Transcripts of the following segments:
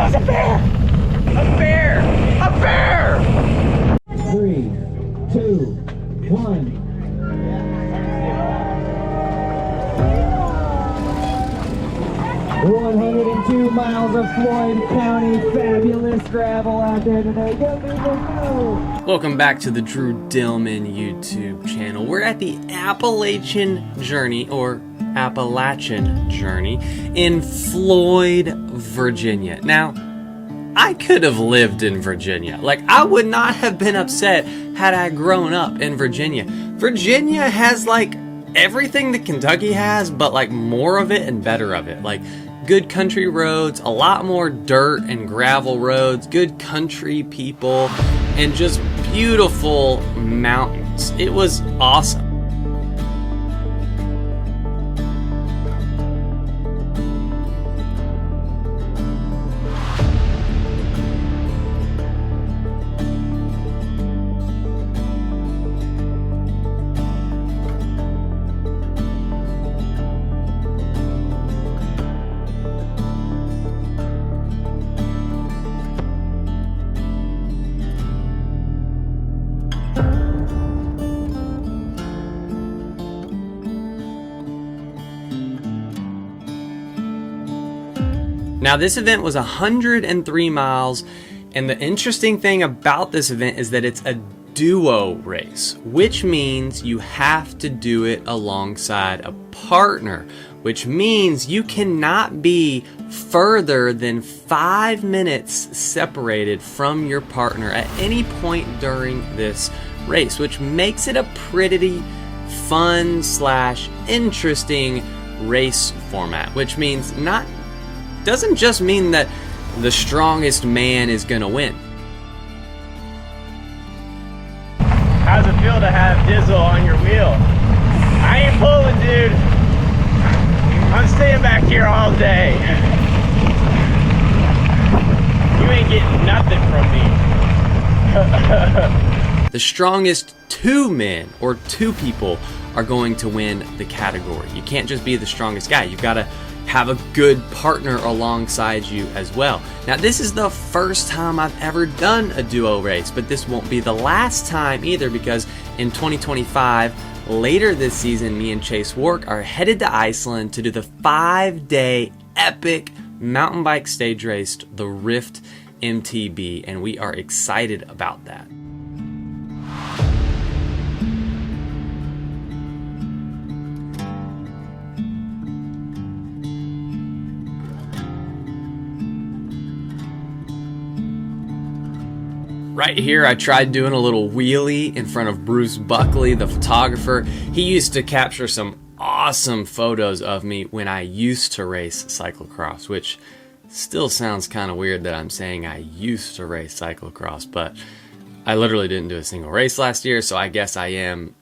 it's a bear! A bear! A bear! 3, 2, 1. 102 miles of Floyd County, fabulous gravel out there today. Go, go, go, go. Welcome back to the Drew Dillman YouTube channel. We're at the Appalachian Journey, or Appalachian Journey, in Floyd, Virginia. Now, I could have lived in Virginia. Like, I would not have been upset had I grown up in Virginia. Virginia has, like, everything that Kentucky has, but, like, more of it and better of it. Like, good country roads, a lot more dirt and gravel roads, good country people, and just beautiful mountains. It was awesome. Now, this event was 103 miles, and the interesting thing about this event is that it's a duo race, which means you have to do it alongside a partner, which means you cannot be further than 5 minutes separated from your partner at any point during this race, which makes it a pretty fun / interesting race format, which means doesn't just mean that the strongest man is gonna win. How's it feel to have Dizzle on your wheel? I ain't pulling, dude. I'm staying back here all day. You ain't getting nothing from me. The strongest 2 men or 2 people are going to win the category. You can't just be the strongest guy. You've got to have a good partner alongside you as well. Now, this is the first time I've ever done a duo race, but this won't be the last time either, because in 2025, later this season, me and Chase Wark are headed to Iceland to do the 5-day epic mountain bike stage race, the Rift MTB, and we are excited about that. Right here, I tried doing a little wheelie in front of Bruce Buckley, the photographer. He used to capture some awesome photos of me when I used to race cyclocross, which still sounds kind of weird that I'm saying I used to race cyclocross, but I literally didn't do a single race last year, so I guess I am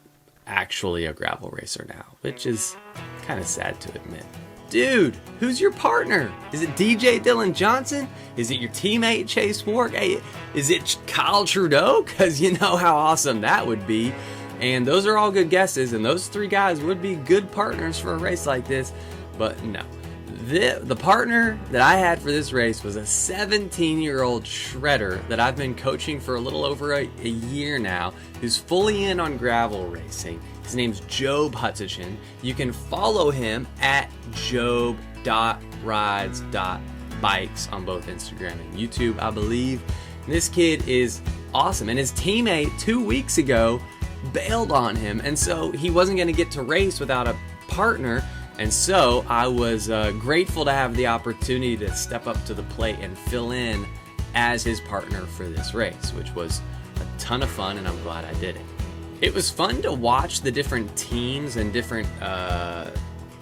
actually a gravel racer now, which is kind of sad to admit. Dude, who's your partner? Is it DJ Dylan Johnson? Is it your teammate Chase Wark? Hey, is it Kyle Trudeau? Because you know how awesome that would be. And those are all good guesses, and those 3 guys would be good partners for a race like this. But no, the partner that I had for this race was a 17-year-old shredder that I've been coaching for a little over a year now, who's fully in on gravel racing. His name's Job Hutchinson. You can follow him at job.rides.bikes on both Instagram and YouTube, I believe. And this kid is awesome. And his teammate 2 weeks ago bailed on him, and so he wasn't going to get to race without a partner. And so I was grateful to have the opportunity to step up to the plate and fill in as his partner for this race, which was a ton of fun, and I'm glad I did it. It was fun to watch the different teams and different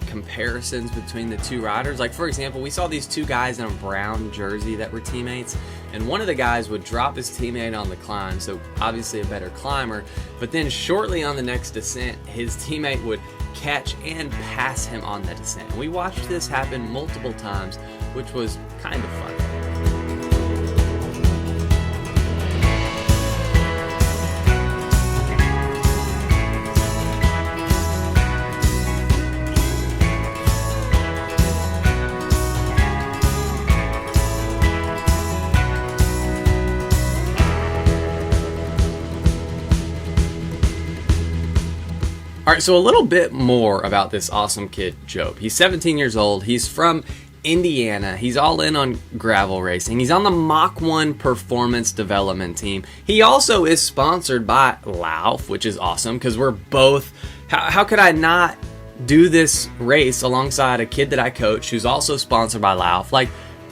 comparisons between the 2 riders. Like, for example, we saw these 2 guys in a brown jersey that were teammates, and one of the guys would drop his teammate on the climb, so obviously a better climber, but then shortly on the next descent, his teammate would catch and pass him on the descent. And we watched this happen multiple times, which was kind of fun. All right, so a little bit more about this awesome kid, Job. He's 17 years old. He's from Indiana. He's all in on gravel racing. He's on the Mach 1 performance development team. He also is sponsored by Lauf, which is awesome because we're both, how could I not do this race alongside a kid that I coach who's also sponsored by Lauf? Like,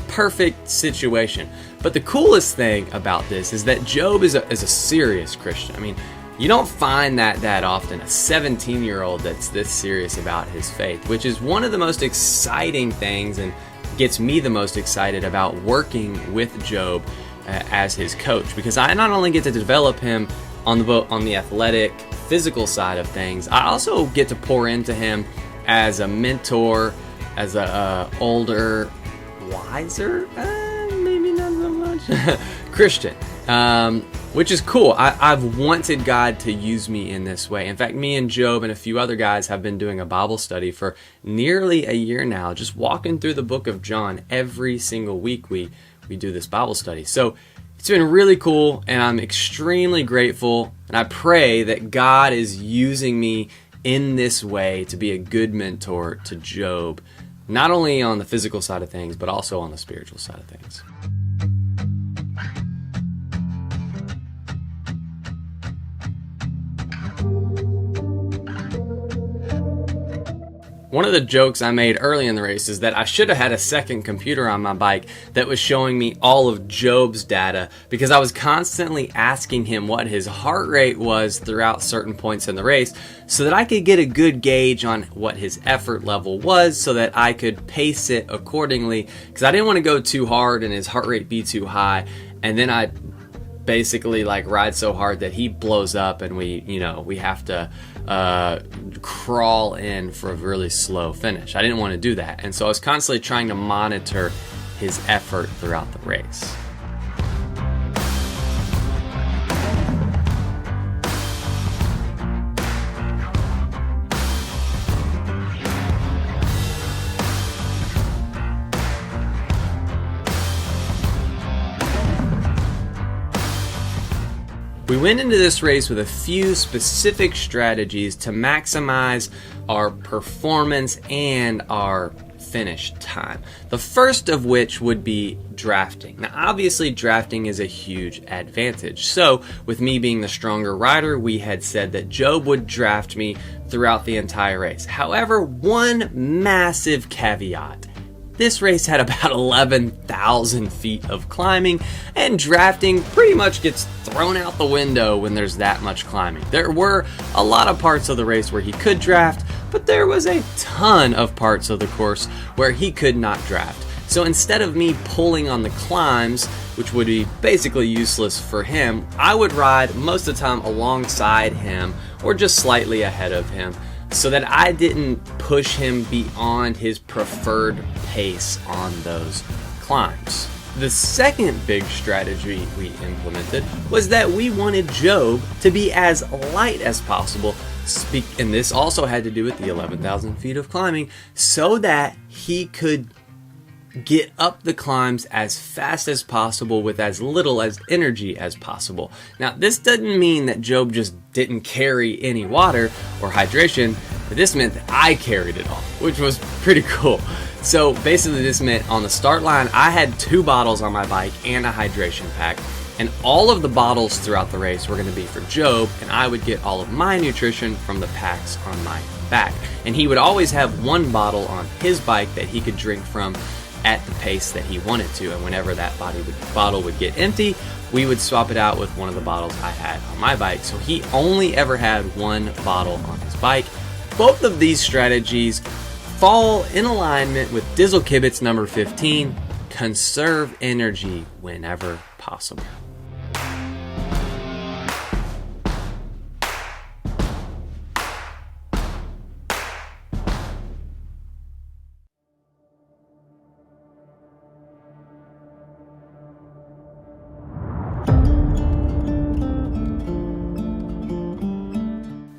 perfect situation. But the coolest thing about this is that Job is a serious Christian. I mean, you don't find that often, a 17-year-old that's this serious about his faith, which is one of the most exciting things and gets me the most excited about working with Job as his coach, because I not only get to develop him on the athletic, physical side of things, I also get to pour into him as a mentor, as a older, wiser, maybe not so much, Christian. Which is cool. I've wanted God to use me in this way. In fact, me and Job and a few other guys have been doing a Bible study for nearly a year now, just walking through the book of John every single week. We do this Bible study. So it's been really cool, and I'm extremely grateful, and I pray that God is using me in this way to be a good mentor to Job, not only on the physical side of things, but also on the spiritual side of things. One of the jokes I made early in the race is that I should have had a second computer on my bike that was showing me all of Job's data, because I was constantly asking him what his heart rate was throughout certain points in the race so that I could get a good gauge on what his effort level was so that I could pace it accordingly, because I didn't want to go too hard and his heart rate be too high, and then I basically like ride so hard that he blows up and we have to crawl in for a really slow finish. I didn't want to do that, and so I was constantly trying to monitor his effort throughout the race. We went into this race with a few specific strategies to maximize our performance and our finish time. The first of which would be drafting. Now, obviously, drafting is a huge advantage. So, with me being the stronger rider, we had said that Job would draft me throughout the entire race. However, one massive caveat. This race had about 11,000 feet of climbing, and drafting pretty much gets thrown out the window when there's that much climbing. There were a lot of parts of the race where he could draft, but there was a ton of parts of the course where he could not draft. So instead of me pulling on the climbs, which would be basically useless for him, I would ride most of the time alongside him or just slightly ahead of him, so that I didn't push him beyond his preferred pace on those climbs. The second big strategy we implemented was that we wanted Job to be as light as possible, and this also had to do with the 11,000 feet of climbing, so that he could get up the climbs as fast as possible with as little as energy as possible. Now, this doesn't mean that Job just didn't carry any water or hydration, but this meant that I carried it all, which was pretty cool. So basically this meant on the start line, I had 2 bottles on my bike and a hydration pack, and all of the bottles throughout the race were going to be for Job, and I would get all of my nutrition from the packs on my back. And he would always have 1 bottle on his bike that he could drink from at the pace that he wanted to, and whenever that bottle would get empty, we would swap it out with one of the bottles I had on my bike. So he only ever had 1 bottle on his bike. Both of these strategies fall in alignment with Dizzle Kibitz number 15, conserve energy whenever possible.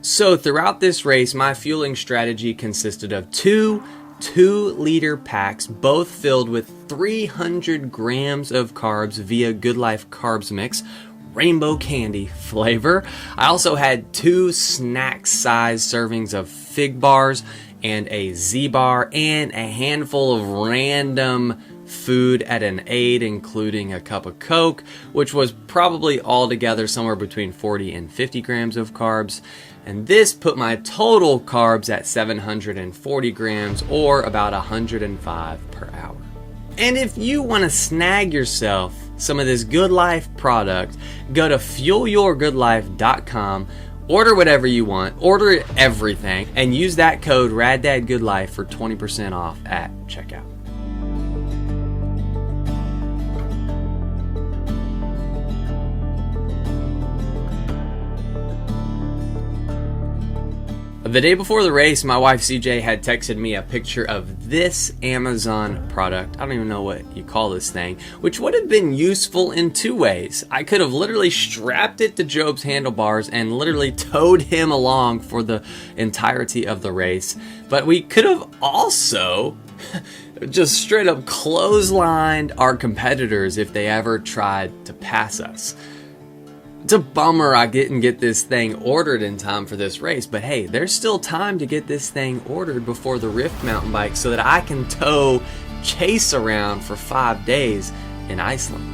So throughout this race, my fueling strategy consisted of 2 2-liter packs, both filled with 300 grams of carbs via GOODLIFE Carbs Mix, rainbow candy flavor. I also had 2 snack-sized servings of fig bars and a Z-bar and a handful of random food at an aid, including a cup of Coke, which was probably altogether somewhere between 40 and 50 grams of carbs. And this put my total carbs at 740 grams, or about 105 per hour. And if you want to snag yourself some of this Good Life product, go to fuelyourgoodlife.com, order whatever you want, order everything, and use that code RADDADDIZZLE for 20% off at checkout. The day before the race, my wife CJ had texted me a picture of this Amazon product. I don't even know what you call this thing, which would have been useful in 2 ways. I could have literally strapped it to Job's handlebars and literally towed him along for the entirety of the race. But we could have also just straight up clotheslined our competitors if they ever tried to pass us. It's a bummer I didn't get this thing ordered in time for this race, but hey, there's still time to get this thing ordered before the Rift mountain bike so that I can tow Chase around for 5 days in Iceland.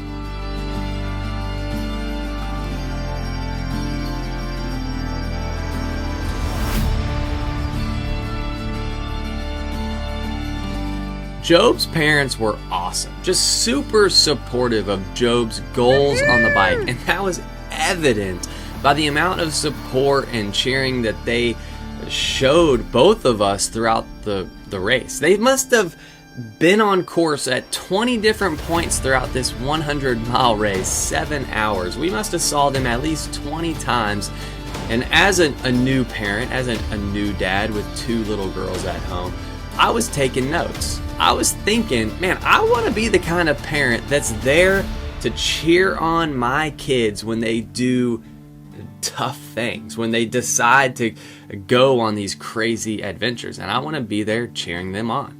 Job's parents were awesome, just super supportive of Job's goals on the bike, and that was evident by the amount of support and cheering that they showed both of us throughout the race. They must have been on course at 20 different points throughout this 100-mile race, 7 hours. We must have saw them at least 20 times. And as a new parent, as a new dad with 2 little girls at home, I was taking notes. I was thinking, man, I want to be the kind of parent that's there to cheer on my kids when they do tough things, when they decide to go on these crazy adventures, and I want to be there cheering them on.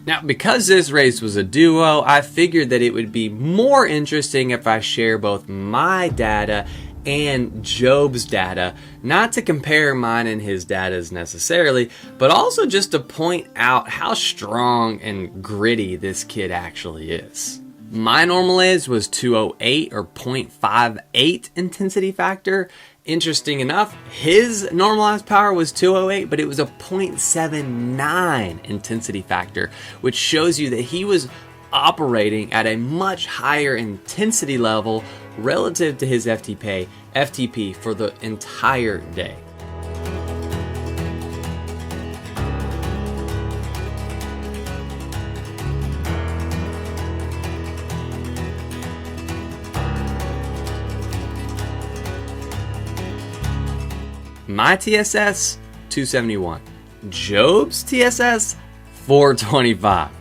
Now, because this race was a duo, I figured that it would be more interesting if I share both my data and Job's data, not to compare mine and his datas necessarily, but also just to point out how strong and gritty this kid actually is. My normalized was 208 or 0.58 intensity factor. Interesting enough, his normalized power was 208, but it was a 0.79 intensity factor, which shows you that he was operating at a much higher intensity level relative to his FTP for the entire day. My TSS, 271. Job's TSS, 425.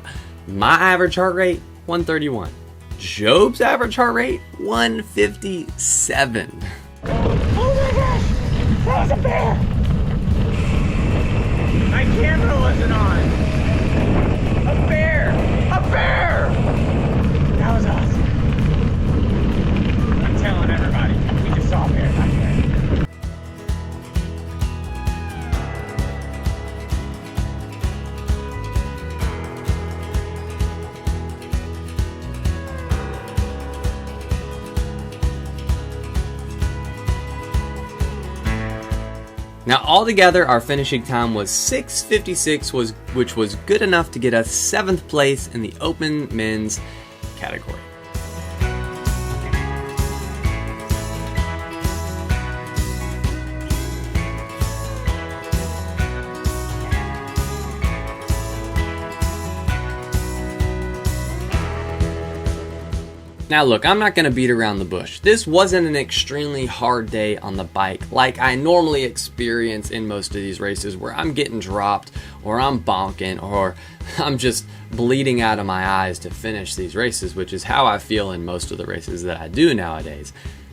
My average heart rate, 131. Job's average heart rate, 157. Oh my gosh! That was a bear! My camera wasn't on. A bear! A bear! That was awesome. I'm telling everybody, we just saw a bear back there. Now, altogether, our finishing time was 6:56, which was good enough to get us 7th place in the open men's category. Now look, I'm not going to beat around the bush. This wasn't an extremely hard day on the bike like I normally experience in most of these races, where I'm getting dropped or I'm bonking or I'm just bleeding out of my eyes to finish these races, which is how I feel in most of the races that I do nowadays.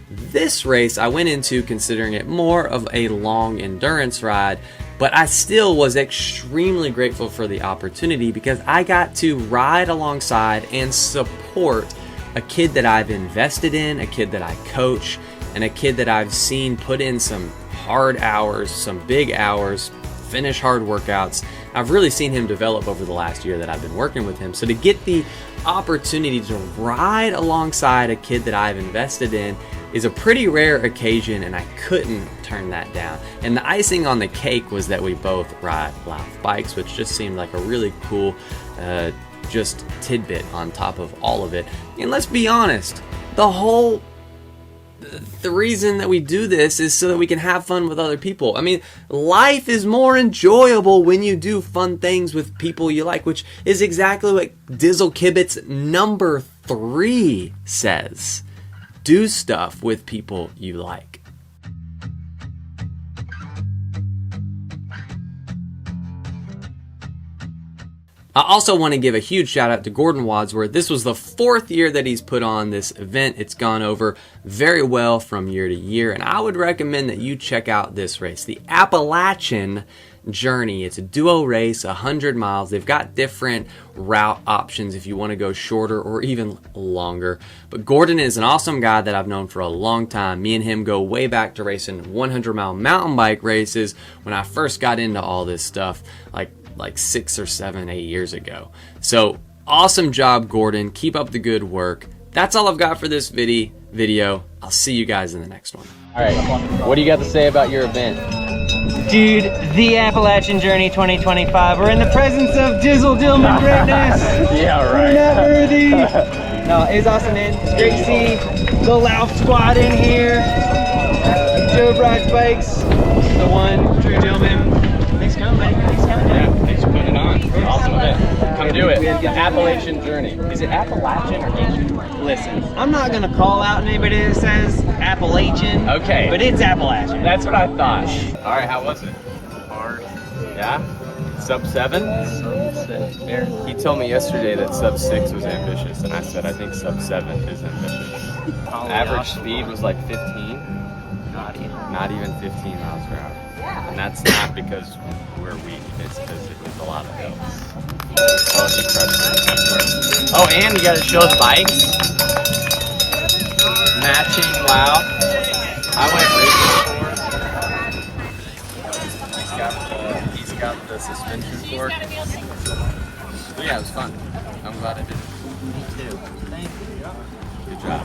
This race I went into considering it more of a long endurance ride, but I still was extremely grateful for the opportunity because I got to ride alongside and support a kid that I've invested in, a kid that I coach, and a kid that I've seen put in some hard hours, some big hours, finish hard workouts. I've really seen him develop over the last year that I've been working with him. So to get the opportunity to ride alongside a kid that I've invested in is a pretty rare occasion, and I couldn't turn that down. And the icing on the cake was that we both ride Life bikes, which just seemed like a really cool just tidbit on top of all of it. And let's be honest, the reason that we do this is so that we can have fun with other people. I mean, life is more enjoyable when you do fun things with people you like, which is exactly what Dizzle Kibitz number 3 says. Do stuff with people you like. I also want to give a huge shout out to Gordon Wadsworth. This was the 4th year that he's put on this event. It's gone over very well from year to year, and I would recommend that you check out this race, the Appalachian Journey. It's a duo race, 100 miles. They've got different route options if you want to go shorter or even longer. But Gordon is an awesome guy that I've known for a long time. Me and him go way back to racing 100-mile mountain bike races when I first got into all this stuff, like 6 or 7, 8 years ago. So awesome job, Gordon. Keep up the good work. That's all I've got for this video. I'll see you guys in the next one. All right, what do you got to say about your event? Dude, the Appalachian Journey 2025. We're in the presence of Dizzle Dillman greatness. Yeah, We're not worthy. No, it was awesome, man. It's great to see the Lauf squad in here. Joe rides bikes. The one, Drew Dillman. Thanks for coming, buddy. Thanks for coming. Yeah, thanks for putting it on. Awesome event. Come do it. The Appalachian Journey. Is it Appalachian or Asian? Listen, I'm not gonna call out anybody that says Appalachian. Okay. But it's Appalachian. That's what I thought. All right, how was it? Hard. Yeah? Sub 7? He told me yesterday that sub 6 was ambitious, and I said I think sub 7 is ambitious. Average speed was like 15. Not even 15 miles per hour. And that's not because we're weak, it's because it was a lot of hills. Oh, he crushed it. Oh, and you gotta show the bikes. Matching, wow. I went racing before. He's got the suspension fork. So yeah, it was fun. I'm glad I did it. Me too. Thank you. Good job.